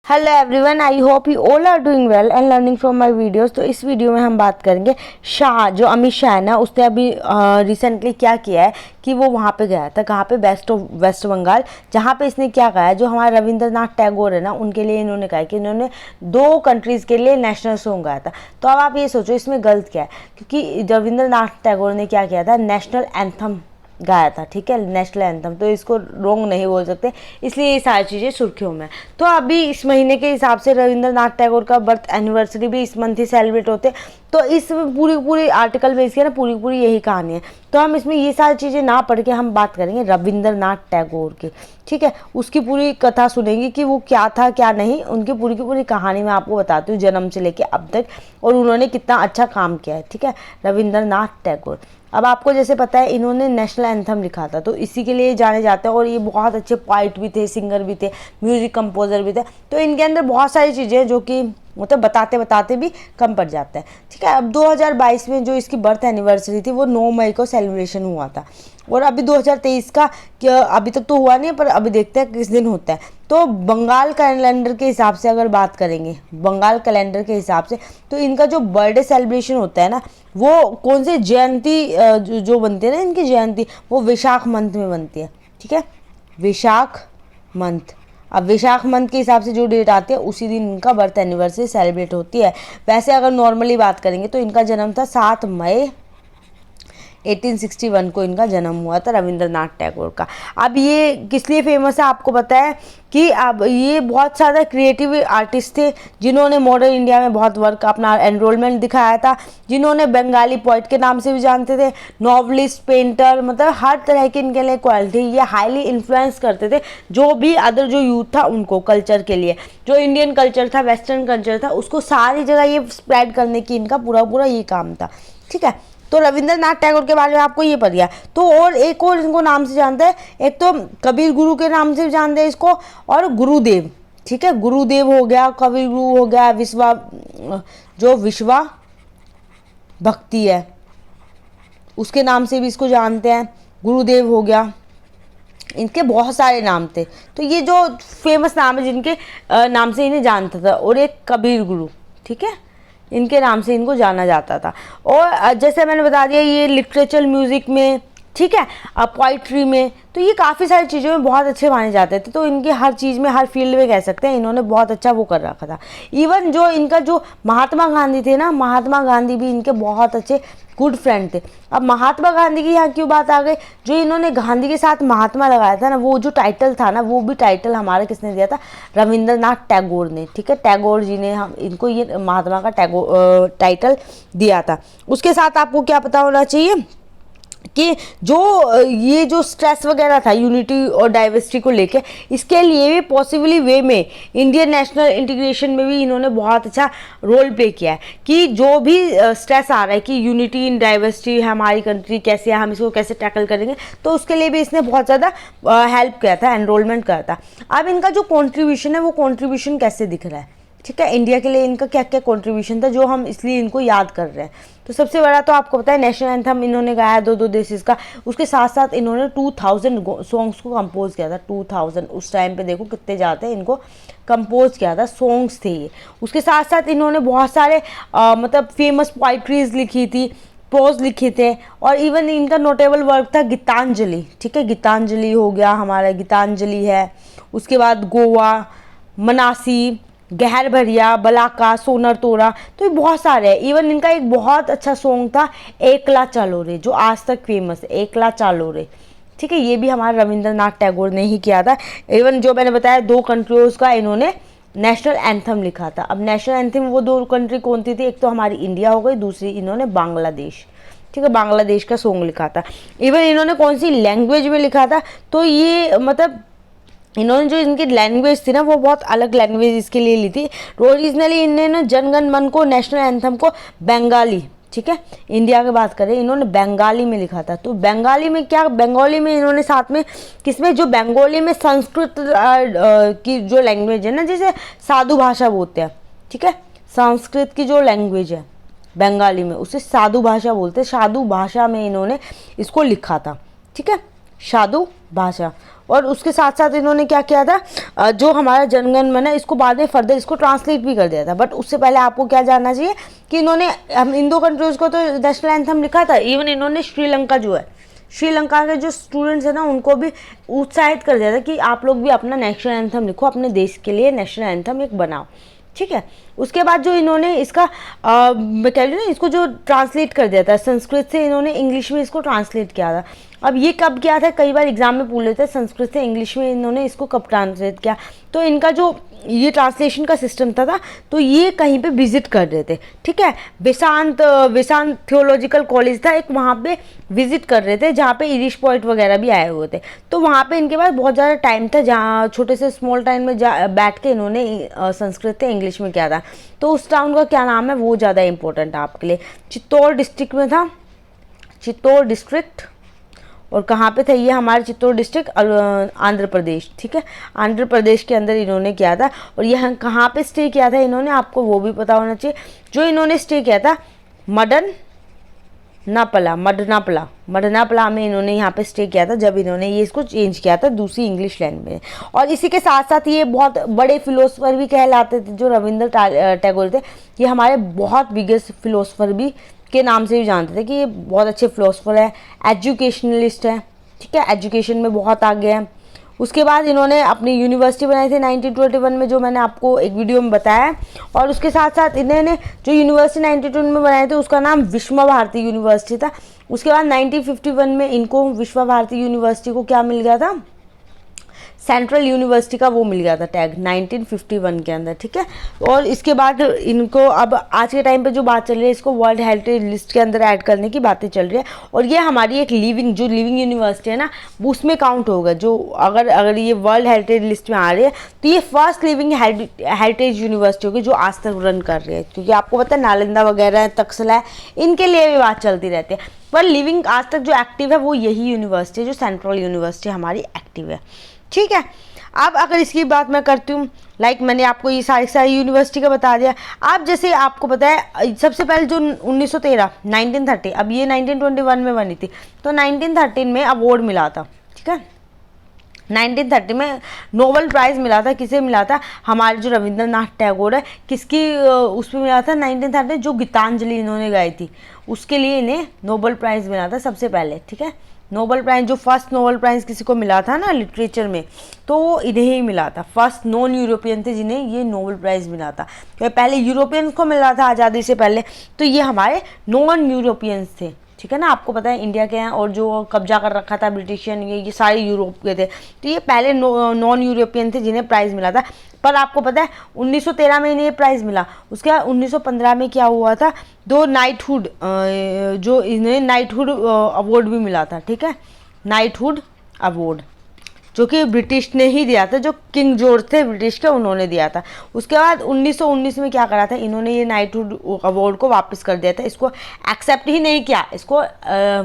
Hello everyone, I hope you all are doing well and learning from my videos. तो इस video में हम बात करेंगे शाह, जो अमित शाह है ना, उसने अभी रिसेंटली क्या किया है कि वो वहाँ पे गया था, कहाँ पे, वेस्ट बंगाल, जहाँ पे इसने क्या कहा है, जो हमारे रविंद्रनाथ टैगोर है ना, उनके लिए इन्होंने कहा है कि इन्होंने 2 कंट्रीज़ के लिए नेशनल सॉन्ग गाया था। तो अब आप ये सोचो इसमें गलत क्या है, क्योंकि रविंद्रनाथ टैगोर ने क्या किया था, नेशनल एंथम गाया था, ठीक है, नेशनल एंथम। तो इसको रोंग नहीं बोल सकते, इसलिए ये सारी चीज़ें सुर्खियों में। तो अभी इस महीने के हिसाब से रविंद्रनाथ टैगोर का बर्थ एनिवर्सरी भी इस मंथ ही सेलिब्रेट होते। तो इस पूरी आर्टिकल में इसकी ना पूरी यही कहानी है। तो हम इसमें ये सारी चीज़ें ना पढ़ के हम बात करेंगे रविंद्रनाथ टैगोर की, ठीक है, उसकी पूरी कथा सुनेंगे कि वो क्या था क्या नहीं, उनकी पूरी कहानी मैं आपको बताती हूँ जन्म से लेके अब तक, और उन्होंने कितना अच्छा काम किया है, ठीक है। रविंद्रनाथ टैगोर, अब आपको जैसे पता है इन्होंने नेशनल एंथम लिखा था, तो इसी के लिए जाने जाते हैं, और ये बहुत अच्छे पोइट भी थे, सिंगर भी थे, म्यूजिक कंपोजर भी थे। तो इनके अंदर बहुत सारी चीज़ें हैं जो कि मतलब बताते बताते भी कम पड़ जाता है, ठीक है। अब 2022 में जो इसकी बर्थ एनिवर्सरी थी वो 9 मई को सेलिब्रेशन हुआ था, और अभी 2023 का अभी तक तो हुआ नहीं है, पर अभी देखते हैं किस दिन होता है। तो बंगाल कैलेंडर के हिसाब से अगर बात करेंगे, बंगाल कैलेंडर के हिसाब से, तो इनका जो बर्थडे सेलिब्रेशन होता है ना, वो कौन से जयंती जो बनती है ना, इनकी जयंती वो विशाख मंथ में बनती है, ठीक है, विशाख मंथ। अब विशाख मंथ के हिसाब से जो डेट आती है उसी दिन इनका बर्थ एनिवर्सरी सेलिब्रेट होती है। वैसे अगर नॉर्मली बात करेंगे तो इनका जन्म था 7 मई 1861 को इनका जन्म हुआ था, रविंद्रनाथ टैगोर का। अब ये किस लिए फेमस है आपको पता है कि अब ये बहुत ज़्यादा क्रिएटिव आर्टिस्ट थे, जिन्होंने मॉडर्न इंडिया में बहुत वर्क अपना एनरोलमेंट दिखाया था, जिन्होंने बंगाली पोइट के नाम से भी जानते थे, नॉवलिस्ट, पेंटर, मतलब हर तरह की इनके लिए क्वालिटी। ये हाईली इन्फ्लुएंस करते थे जो भी अदर जो यूथ था उनको, कल्चर के लिए, जो इंडियन कल्चर था, वेस्टर्न कल्चर था, उसको सारी जगह ये स्प्रेड करने की इनका पूरा ये काम था, ठीक है। तो रविंद्रनाथ टैगोर के बारे में आपको ये पता है। तो और एक और इनको नाम से जानते हैं, एक तो कबीर गुरु के नाम से भी जानते हैं इसको, और गुरुदेव, ठीक है, गुरुदेव हो गया, कबीर गुरु हो गया, विश्वा भक्ति है उसके नाम से भी इसको जानते हैं, गुरुदेव हो गया, इनके बहुत सारे नाम थे। तो ये जो फेमस नाम है जिनके नाम से इन्हें जानता था, और एक कबीर गुरु, ठीक है, इनके नाम से इनको जाना जाता था। और जैसे मैंने बता दिया ये लिटरेचर, म्यूज़िक में, ठीक है, पोइट्री में, तो ये काफ़ी सारी चीज़ों में बहुत अच्छे माने जाते थे। तो इनके हर चीज़ में, हर फील्ड में कह सकते हैं इन्होंने बहुत अच्छा वो कर रखा था। इवन जो इनका जो महात्मा गांधी थे ना, महात्मा गांधी भी इनके बहुत अच्छे गुड फ्रेंड थे। अब महात्मा गांधी की यहाँ क्यों बात आ गई, जो इन्होंने गांधी के साथ महात्मा लगाया था ना, वो जो टाइटल था ना, वो भी टाइटल हमारा किसने दिया था, रविंद्रनाथ टैगोर ने, ठीक है, टैगोर जी ने हम इनको ये महात्मा का टाइटल दिया था। उसके साथ आपको क्या पता होना चाहिए कि ये जो स्ट्रेस वगैरह था यूनिटी और डाइवर्सिटी को लेके, इसके लिए भी पॉसिबली वे में इंडियन नेशनल इंटीग्रेशन में भी इन्होंने बहुत अच्छा रोल प्ले किया है, कि जो भी स्ट्रेस आ रहा है कि यूनिटी इन डाइवर्सिटी है हमारी कंट्री कैसे है, हम इसको कैसे टैकल करेंगे, तो उसके लिए भी इसने बहुत ज़्यादा हेल्प किया था, एनरोलमेंट करा था। अब इनका जो कॉन्ट्रीब्यूशन है वो कॉन्ट्रीब्यूशन कैसे दिख रहा है, ठीक है, इंडिया के लिए इनका क्या क्या कंट्रीब्यूशन था जो हम इसलिए इनको याद कर रहे हैं। तो सबसे बड़ा तो आपको पता है नेशनल एंथम इन्होंने गाया 2 देशेस का। उसके साथ साथ इन्होंने 2000 सॉन्ग्स को कंपोज किया था, 2000 उस टाइम पे देखो कितने जाते हैं, इनको कंपोज किया था, सॉन्ग्स थे ये। उसके साथ साथ इन्होंने बहुत सारे मतलब फेमस पोइट्रीज लिखी थी, प्रोज लिखे थे, और इवन इनका नोटेबल वर्क था गीतांजलि, ठीक है, गीतांजलि हो गया हमारा, गीतांजलि है। उसके बाद गोवा, मनासी, गहर भरिया, बलाका, सोनर तोरा, तो ये बहुत सारे हैं। इवन इनका एक बहुत अच्छा सॉन्ग था एकला चालो रे, जो आज तक फेमस है, एकला चालो रे, ठीक है, ये भी हमारे रविंद्रनाथ टैगोर ने ही किया था। इवन जो मैंने बताया 2 कंट्रीज का इन्होंने नेशनल एंथम लिखा था। अब नेशनल एंथम वो 2 कंट्री कौन थी, एक तो हमारी इंडिया हो गई, दूसरी इन्होंने बांग्लादेश, ठीक है, बांग्लादेश का सॉन्ग लिखा था। इवन इन्होंने कौन सी लैंग्वेज में लिखा था, तो ये मतलब इन्होंने जो इनकी लैंग्वेज थी ना वो बहुत अलग लैंग्वेज इसके लिए ली थी। ओरिजिनली इन्होंने जनगण मन को, नेशनल एंथम को बंगाली, ठीक है, इंडिया की बात करें, इन्होंने बंगाली में लिखा था। तो बंगाली में क्या, बंगाली में इन्होंने साथ में किसमें, जो बंगाली में संस्कृत की जो लैंग्वेज है ना, जैसे साधु भाषा बोलते हैं, ठीक है, संस्कृत की जो लैंग्वेज है बंगाली में उसे साधु भाषा बोलते हैं, साधु भाषा में इन्होंने इसको लिखा था, ठीक है, साधु भाषा। और उसके साथ साथ इन्होंने क्या किया था, जो हमारा जनगण मन है इसको बाद में फर्दर इसको ट्रांसलेट भी कर दिया था। बट उससे पहले आपको क्या जानना चाहिए कि इन्होंने हम इन 2 कंट्रीज़ को तो नेशनल एंथम लिखा था। इवन इन्होंने श्रीलंका जो है, श्रीलंका के जो स्टूडेंट्स हैं ना उनको भी उत्साहित कर दिया था कि आप लोग भी अपना नेशनल एंथम लिखो, अपने देश के लिए नेशनल एंथम एक बनाओ, ठीक है। उसके बाद जो इन्होंने इसका मैं कह रही हूँ ना, इसको जो ट्रांसलेट कर दिया था संस्कृत से, इन्होंने इंग्लिश में इसको ट्रांसलेट किया था। अब ये कब किया था, कई बार एग्जाम में पूछ लेते हैं संस्कृत से इंग्लिश में इन्होंने इसको कब ट्रांसलेट किया। तो इनका जो ये ट्रांसलेशन का सिस्टम था तो ये कहीं पे विजिट कर रहे थे, ठीक है। वेसांत थियोलॉजिकल कॉलेज था एक, वहाँ पे विजिट कर रहे थे जहाँ पे इंग्लिश पोइट वगैरह भी आए हुए थे। तो वहाँ पे इनके पास बहुत ज़्यादा टाइम था, जहाँ छोटे से स्मॉल टाइम में बैठ के इन्होंने संस्कृत से इंग्लिश में किया था। तो उस टाउन का क्या नाम है वो ज़्यादा इंपॉर्टेंट है आपके लिए। चित्तौड़ डिस्ट्रिक्ट में था, चित्तौड़ डिस्ट्रिक्ट। और कहाँ पे था ये, हमारे चित्तौड़ डिस्ट्रिक्ट आंध्र प्रदेश, ठीक है। आंध्र प्रदेश के अंदर इन्होंने किया था। और यह कहाँ पे स्टे किया था इन्होंने, आपको वो भी पता होना चाहिए। जो इन्होंने स्टे किया था मडनापला में इन्होंने यहाँ पे स्टे किया था, जब इन्होंने ये इसको चेंज किया था दूसरी इंग्लिश लैंग्वेज में। और इसी के साथ साथ ये बहुत बड़े फिलोसफर भी कहलाते थे जो रविंद्र टैगोर थे। ये हमारे बहुत बिगेस्ट फिलोसफर भी के नाम से भी जानते थे कि ये बहुत अच्छे फिलोसफर है, एजुकेशनलिस्ट है, ठीक है, एजुकेशन में बहुत आगे हैं। उसके बाद इन्होंने अपनी यूनिवर्सिटी बनाई थी 1921 में, जो मैंने आपको एक वीडियो में बताया। और उसके साथ साथ इन्होंने जो यूनिवर्सिटी 1922 में बनाई थी उसका नाम विश्व भारती यूनिवर्सिटी था। उसके बाद 1951 में इनको विश्व भारती यूनिवर्सिटी को क्या मिल गया था, सेंट्रल यूनिवर्सिटी का वो मिल गया था टैग 1951 के अंदर, ठीक है। और इसके बाद इनको अब आज के टाइम पे जो बात चल रही है, इसको वर्ल्ड हेरिटेज लिस्ट के अंदर ऐड करने की बातें चल रही है। और ये हमारी एक लिविंग यूनिवर्सिटी है ना, उसमें काउंट होगा। जो अगर ये वर्ल्ड हेरिटेज लिस्ट में आ रही है तो ये फर्स्ट लिविंग हेरिटेज यूनिवर्सिटी होगी जो आज तक रन कर रही है। क्योंकि आपको पता है नालंदा वगैरह, तक्षशिला है, इनके लिए भी बात चलती रहती है, पर लिविंग आज तक जो एक्टिव है वो यही यूनिवर्सिटी है, जो सेंट्रल यूनिवर्सिटी हमारी एक्टिव है, ठीक है। अब अगर इसकी बात मैं करती हूँ, लाइक मैंने आपको ये सारी यूनिवर्सिटी का बता दिया। अब जैसे आपको पता है सबसे पहले जो 1930, अब ये 1921 में बनी थी, तो 1913 में अवार्ड मिला था, ठीक है। 1930 में नोबेल प्राइज़ मिला था, किसे मिला था, हमारे जो रविंद्रनाथ टैगोर है, किसकी उसमें मिला था 1930, जो गीतांजलि इन्होंने गाई थी उसके लिए इन्हें नोबेल प्राइज़ मिला था सबसे पहले, ठीक है। नोबेल प्राइज़, जो फर्स्ट नोबेल प्राइज़ किसी को मिला था ना लिटरेचर में, तो वो इन्हें ही मिला था। फर्स्ट नॉन यूरोपियन थे जिन्हें ये नोबेल प्राइज़ मिला था। तो पहले यूरोपियंस को मिला था आज़ादी से पहले, तो ये हमारे नॉन यूरोपियंस थे, ठीक है ना। आपको पता है इंडिया के हैं, और जो कब्जा कर रखा था ब्रिटिशियन, ये सारे यूरोप के थे। तो ये पहले नॉन यूरोपियन थे जिन्हें प्राइज़ मिला था। पर आपको पता है 1913 में इन्हें प्राइज़ मिला। उसके बाद 1915 में क्या हुआ था, 2 नाइटहुड, जो इन्हें नाइटहुड अवार्ड भी मिला था, ठीक है। नाइटहुड अवार्ड जो कि ब्रिटिश ने ही दिया था, जो किंग जॉर्ज थे ब्रिटिश के, उन्होंने दिया था। उसके बाद 1919 में क्या करा था इन्होंने, ये नाइटहुड अवार्ड को वापस कर दिया था। इसको एक्सेप्ट ही नहीं किया, इसको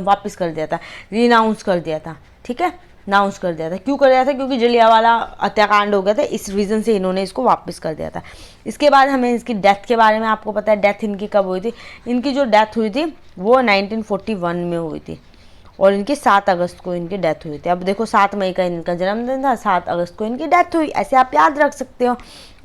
वापस कर दिया था, रिनाउंस कर दिया था, ठीक है, नाउंस कर दिया था। क्यों कर दिया था, क्योंकि जलियांवाला हत्याकांड हो गया था, इस रीज़न से इन्होंने इसको वापस कर दिया था। इसके बाद हमें इसकी डेथ के बारे में आपको पता है, डेथ इनकी कब हुई थी। इनकी जो डेथ हुई थी वो 1941 में हुई थी, और इनकी 7 अगस्त को इनकी डेथ हुई थी। अब देखो 7 मई का इनका जन्मदिन था, 7 अगस्त को इनकी डेथ हुई, ऐसे आप याद रख सकते हो।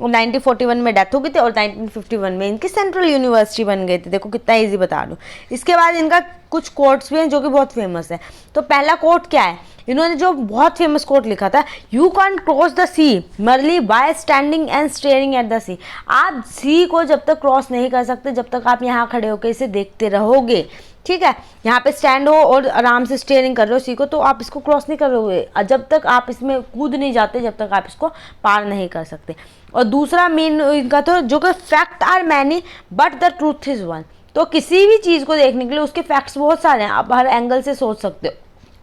और 1941 में डेथ हो गई थी, और 1951 में इनकी सेंट्रल यूनिवर्सिटी बन गई थी। देखो कितना इजी बता दूँ। इसके बाद इनका कुछ कोट्स भी हैं जो कि बहुत फेमस है। तो पहला कोट क्या है, इन्होंने जो बहुत फेमस कोट लिखा था, you can cross the sea merely by standing and staring at the sea. आप सी को जब तक क्रॉस नहीं कर सकते जब तक आप यहाँ खड़े होकर इसे देखते रहोगे, ठीक है। यहाँ पे स्टैंड हो और आराम से स्टेयरिंग कर रहे हो सी को, तो आप इसको क्रॉस नहीं करोगे जब तक आप इसमें कूद नहीं जाते, जब तक आप इसको पार नहीं कर सकते। और दूसरा मेन इनका तो जो कि fact are many but the truth is one. तो किसी भी चीज़ को देखने के लिए उसके फैक्ट्स बहुत सारे हैं, आप हर एंगल से सोच सकते हो,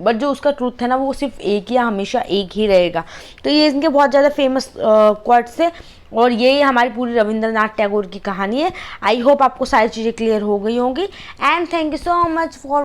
बट जो उसका ट्रूथ है ना वो सिर्फ एक या हमेशा एक ही रहेगा। तो ये इनके बहुत ज़्यादा फेमस क्वाट्स है, और ये हमारी पूरी रविंद्रनाथ टैगोर की कहानी है। आई होप आपको सारी चीज़ें क्लियर हो गई होंगी, and thank you so much for